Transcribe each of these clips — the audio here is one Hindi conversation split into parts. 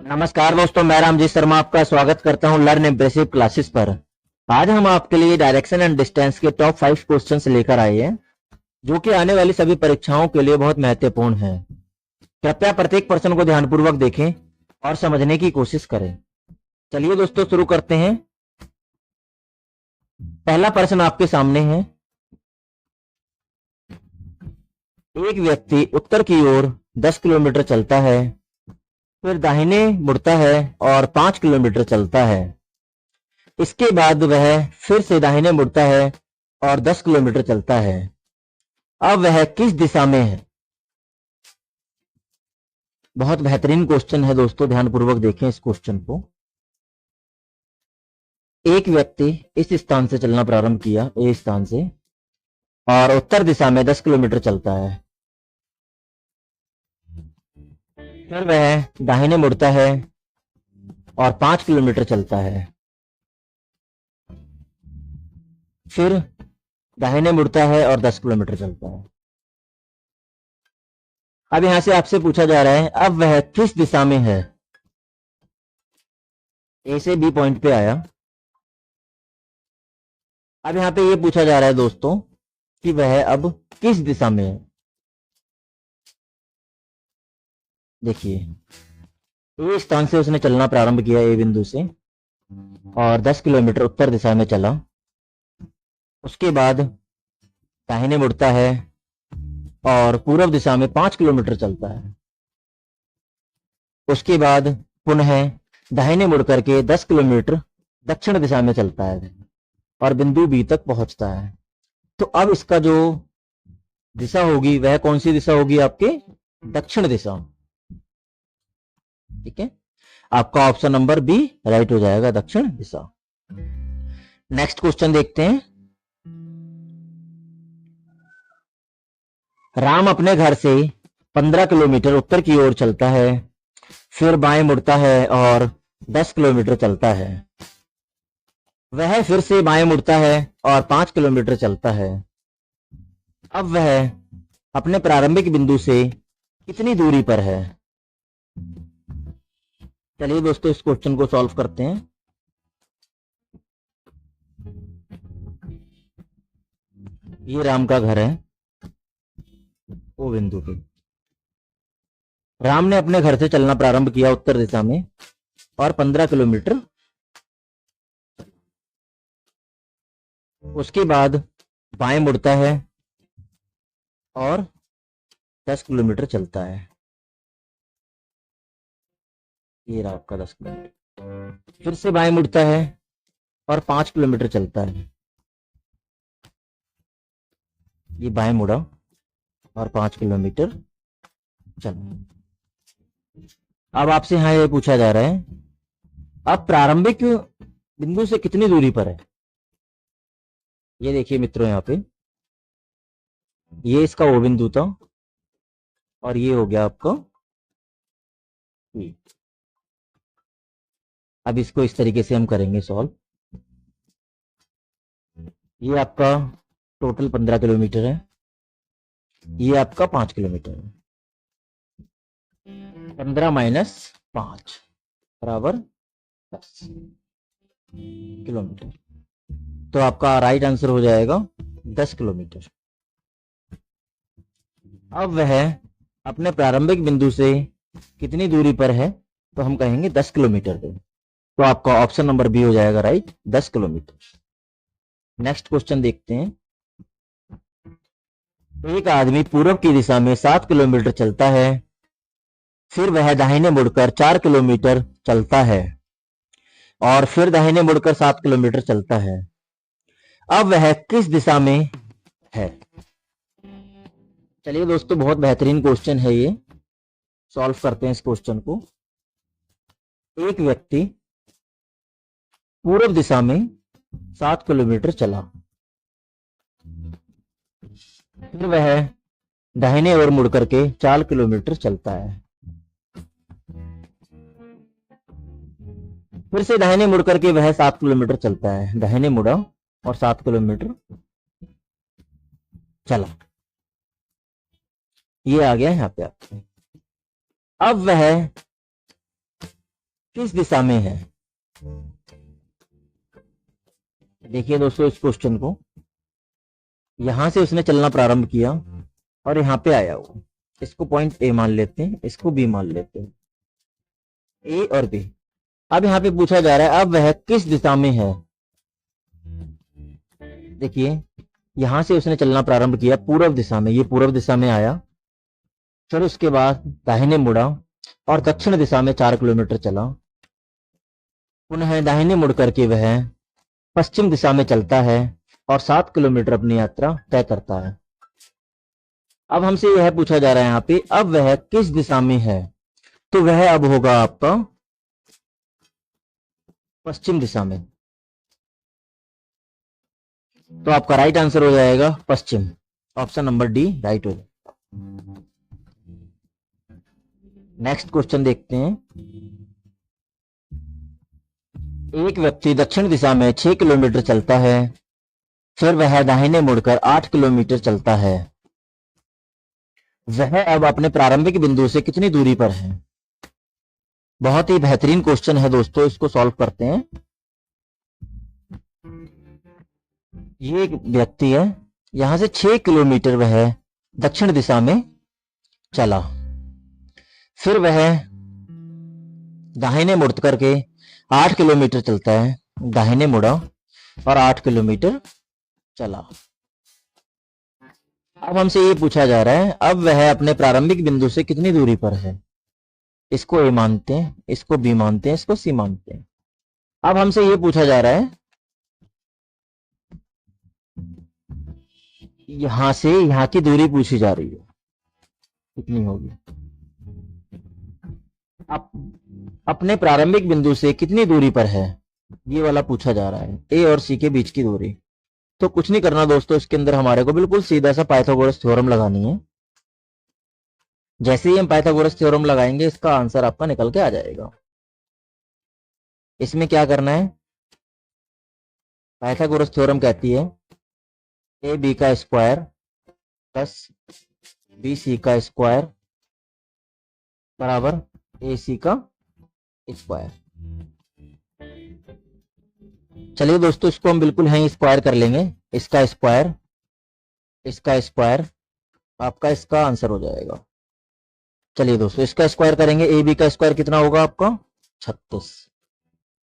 नमस्कार दोस्तों, मैं रामजी शर्मा आपका स्वागत करता हूं लर्न इम्प्रेसिव क्लासेस पर। आज हम आपके लिए डायरेक्शन एंड डिस्टेंस के टॉप 5 क्वेश्चंस लेकर आए हैं, जो कि आने वाली सभी परीक्षाओं के लिए बहुत महत्वपूर्ण हैं। कृपया प्रत्येक प्रश्न को ध्यानपूर्वक देखें और समझने की कोशिश करें। चलिए दोस्तों, शुरू करते हैं। पहला प्रश्न आपके सामने है। एक व्यक्ति उत्तर की ओर 10 किलोमीटर चलता है, फिर दाहिने मुड़ता है और 5 किलोमीटर चलता है। इसके बाद वह फिर से दाहिने मुड़ता है और 10 किलोमीटर चलता है। अब वह किस दिशा में है? बहुत बेहतरीन क्वेश्चन है दोस्तों, ध्यानपूर्वक देखें इस क्वेश्चन को। एक व्यक्ति इस स्थान से चलना प्रारंभ किया, ए स्थान से, और उत्तर दिशा में 10 किलोमीटर चलता है। फिर वह दाहिने मुड़ता है और 5 किलोमीटर चलता है। फिर दाहिने मुड़ता है और 10 किलोमीटर चलता है। अब यहां से आपसे पूछा जा रहा है, अब वह किस दिशा में है? ए से बी पॉइंट पे आया। अब यहां पे ये पूछा जा रहा है दोस्तों कि वह अब किस दिशा में है। देखिए, ए स्थान से उसने चलना प्रारंभ किया, ए बिंदु से, और 10 किलोमीटर उत्तर दिशा में चला। उसके बाद दाहिने मुड़ता है और पूर्व दिशा में 5 किलोमीटर चलता है। उसके बाद पुनः दाहिने मुड़ करके 10 किलोमीटर दक्षिण दिशा में चलता है और बिंदु बी तक पहुंचता है। तो अब इसका जो दिशा होगी वह कौन सी दिशा होगी? आपके दक्षिण दिशा। ठीक है, आपका ऑप्शन नंबर बी राइट हो जाएगा, दक्षिण दिशा। नेक्स्ट क्वेश्चन देखते हैं। राम अपने घर से 15 किलोमीटर उत्तर की ओर चलता है, फिर बाएं मुड़ता है और 10 किलोमीटर चलता है। वह फिर से बाएं मुड़ता है और 5 किलोमीटर चलता है। अब वह अपने प्रारंभिक बिंदु से कितनी दूरी पर है? चलिए दोस्तों, इस क्वेश्चन को सॉल्व करते हैं। ये राम का घर है, वो बिंदु पे राम ने अपने घर से चलना प्रारंभ किया उत्तर दिशा में और 15 किलोमीटर। उसके बाद बाएं मुड़ता है और 10 किलोमीटर चलता है। ये रहा आपका 10 किलोमीटर। फिर से बाएं मुड़ता है और 5 किलोमीटर चलता है। ये बाएं मुड़ा और 5 किलोमीटर चला। अब आपसे यहां ये पूछा जा रहा है, अब प्रारंभिक बिंदु से कितनी दूरी पर है? ये देखिए मित्रों, यहां पे ये इसका ओ बिंदु था और ये हो गया आपका ई। अब इसको इस तरीके से हम करेंगे सॉल्व। ये आपका टोटल 15 किलोमीटर है, ये आपका 5 किलोमीटर है। 15 माइनस 5 बराबर 10 किलोमीटर। तो आपका राइट आंसर हो जाएगा 10 किलोमीटर। अब वह अपने प्रारंभिक बिंदु से कितनी दूरी पर है? तो हम कहेंगे 10 किलोमीटर पे। तो आपका ऑप्शन नंबर बी हो जाएगा राइट, 10 किलोमीटर। नेक्स्ट क्वेश्चन देखते हैं। एक आदमी पूर्व की दिशा में 7 किलोमीटर चलता है, फिर वह दाहिने मुड़कर 4 किलोमीटर चलता है और फिर दाहिने मुड़कर 7 किलोमीटर चलता है। अब वह किस दिशा में है? चलिए दोस्तों, बहुत बेहतरीन क्वेश्चन है ये, सॉल्व करते हैं इस क्वेश्चन को। एक व्यक्ति पूर्व दिशा में 7 किलोमीटर चला, फिर वह दाहिने ओर मुड़ करके 4 किलोमीटर चलता है। फिर से दाहिने मुड़ करके वह 7 किलोमीटर चलता है। दाहिने मुड़ा और 7 किलोमीटर चला। ये आ गया यहाँ पे आपके। अब वह किस दिशा में है। देखिए दोस्तों इस क्वेश्चन को, यहां से उसने चलना प्रारंभ किया और यहां पे आया वो, इसको पॉइंट ए मान लेते हैं, इसको बी मान लेते हैं, ए और बी। अब यहां पे पूछा जा रहा है अब वह किस दिशा में है। देखिए यहां से उसने चलना प्रारंभ किया पूर्व दिशा में, ये पूर्व दिशा में आया, फिर उसके बाद दाहिने मुड़ा और दक्षिण दिशा में 4 किलोमीटर चला, पुनः दाहिने मुड़ करके वह पश्चिम दिशा में चलता है और 7 किलोमीटर अपनी यात्रा तय करता है। अब हमसे यह पूछा जा रहा है यहाँ पे अब वह किस दिशा में है, तो वह अब होगा आपका पश्चिम दिशा में। तो आपका राइट आंसर हो जाएगा पश्चिम, ऑप्शन नंबर डी राइट हो जाएगा। नेक्स्ट क्वेश्चन देखते हैं। एक व्यक्ति दक्षिण दिशा में 6 किलोमीटर चलता है, फिर वह दाहिने मुड़कर 8 किलोमीटर चलता है, वह अब अपने प्रारंभिक बिंदु से कितनी दूरी पर है। बहुत ही बेहतरीन क्वेश्चन है दोस्तों, इसको सॉल्व करते हैं। ये एक व्यक्ति है, यहां से 6 किलोमीटर वह दक्षिण दिशा में चला, फिर वह दाहिने मुड़ करके 8 किलोमीटर चलता है, दाहिने मुड़ा और 8 किलोमीटर चला। अब हमसे ये पूछा जा रहा है अब वह अपने प्रारंभिक बिंदु से कितनी दूरी पर है। इसको ए मानते हैं, इसको बी मानते हैं, इसको सी मानते हैं। अब हमसे ये पूछा जा रहा है यहां से यहां की दूरी पूछी जा रही है, कितनी होगी। अपने प्रारंभिक बिंदु से कितनी दूरी पर है, ये वाला पूछा जा रहा है, ए और सी के बीच की दूरी। तो कुछ नहीं करना दोस्तों, इसके अंदर हमारे को बिल्कुल सीधा सा पाइथागोरस थ्योरम लगानी है। जैसे ही हम पाइथागोरस थ्योरम लगाएंगे इसका आंसर आपका निकल के आ जाएगा। इसमें क्या करना है, पाइथागोरस थ्योरम कहती है ए बी का स्क्वायर प्लस बी सी का स्क्वायर बराबर ए सी का स्क्वायर। चलिए दोस्तों इसको हम बिल्कुल यहीं स्क्वायर कर लेंगे, इसका स्क्वायर, इसका स्क्वायर, आपका इसका आंसर हो जाएगा। चलिए दोस्तों इसका स्क्वायर करेंगे, ए बी का स्क्वायर कितना होगा आपका 36,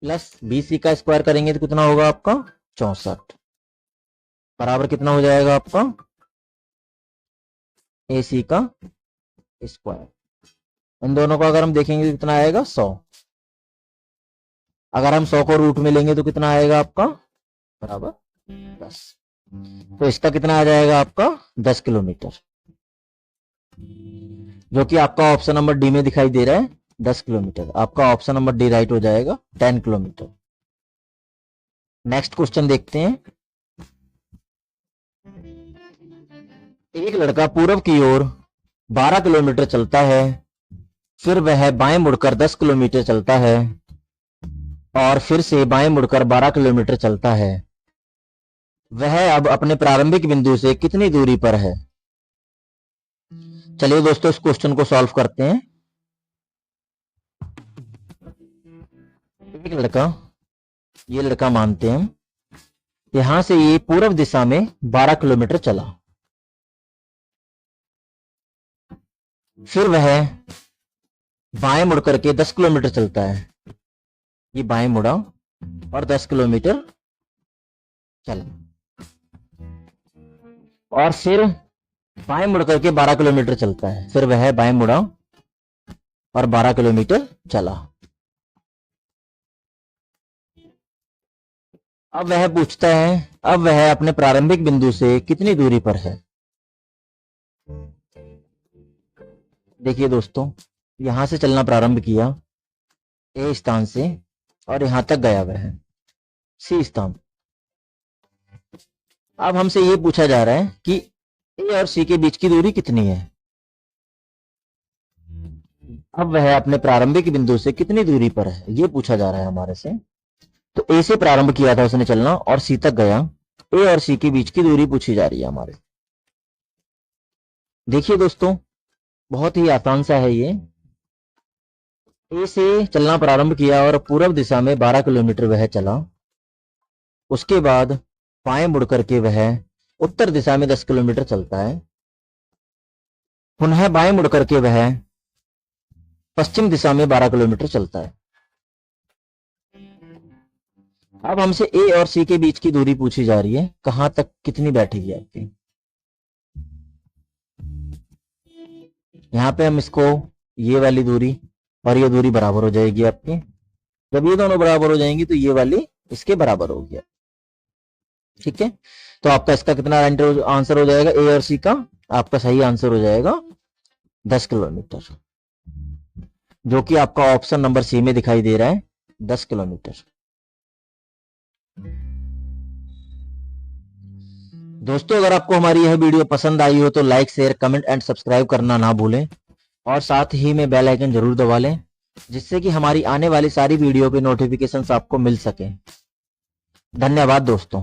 प्लस बी सी का स्क्वायर करेंगे तो कितना होगा आपका 64, बराबर कितना हो जाएगा आपका ए सी का स्क्वायर। इन दोनों को अगर हम देखेंगे तो कितना आएगा 100, अगर हम 100 को रूट में लेंगे तो कितना आएगा आपका बराबर 10। तो इसका कितना आ जाएगा आपका 10 किलोमीटर, जो कि आपका ऑप्शन नंबर डी में दिखाई दे रहा है 10 किलोमीटर। आपका ऑप्शन नंबर डी राइट हो जाएगा 10 किलोमीटर। नेक्स्ट क्वेश्चन देखते हैं। एक लड़का पूर्व की ओर 12 किलोमीटर चलता है, फिर वह बाएं मुड़कर 10 किलोमीटर चलता है और फिर से बाएं मुड़कर 12 किलोमीटर चलता है, वह अब अपने प्रारंभिक बिंदु से कितनी दूरी पर है। चलिए दोस्तों इस क्वेश्चन को सॉल्व करते हैं। एक लड़का, ये लड़का मानते हैं यहां से ये पूर्व दिशा में 12 किलोमीटर चला, फिर वह बाएं मुड़ करके 10 किलोमीटर चलता है, ये बाएं मुड़ा और 10 किलोमीटर चला, और फिर बाएं मुड़ करके 12 किलोमीटर चलता है, फिर वह बाएं मुड़ा और 12 किलोमीटर चला। अब वह पूछता है अब वह अपने प्रारंभिक बिंदु से कितनी दूरी पर है। देखिए दोस्तों यहां से चलना प्रारंभ किया ए स्थान से और यहां तक गया वह सी स्थान। अब हमसे ये पूछा जा रहा है कि ए और सी के बीच की दूरी कितनी है। अब वह अपने प्रारंभिक बिंदु से कितनी दूरी पर है ये पूछा जा रहा है हमारे से। तो ए से प्रारंभ किया था उसने चलना और सी तक गया, ए और सी के बीच की दूरी पूछी जा रही है हमारे। देखिए दोस्तों बहुत ही आसान सा है ये। ए से चलना प्रारंभ किया और पूर्व दिशा में 12 किलोमीटर वह चला। उसके बाद बाएं मुड़ करके वह उत्तर दिशा में 10 किलोमीटर चलता है। पुनः बाएं मुड़ करके वह पश्चिम दिशा में 12 किलोमीटर चलता है। अब हमसे ए और सी के बीच की दूरी पूछी जा रही है, कहां तक कितनी बैठेगी आपकी। यहां पे हम इसको ये वाली दूरी और ये दूरी बराबर हो जाएगी आपकी। जब ये दोनों बराबर हो जाएंगी तो ये वाली इसके बराबर हो गया। ठीक है, तो आपका इसका कितना आंसर हो जाएगा, ए और सी का आपका सही आंसर हो जाएगा 10 किलोमीटर, जो कि आपका ऑप्शन नंबर सी में दिखाई दे रहा है 10 किलोमीटर। दोस्तों, अगर आपको हमारी यह वीडियो पसंद आई हो तो like, share, comment and subscribe करना ना भूलें और साथ ही में बेल आइकन जरूर दबा लें, जिससे कि हमारी आने वाली सारी वीडियो के नोटिफिकेशंस आपको मिल सके। धन्यवाद दोस्तों।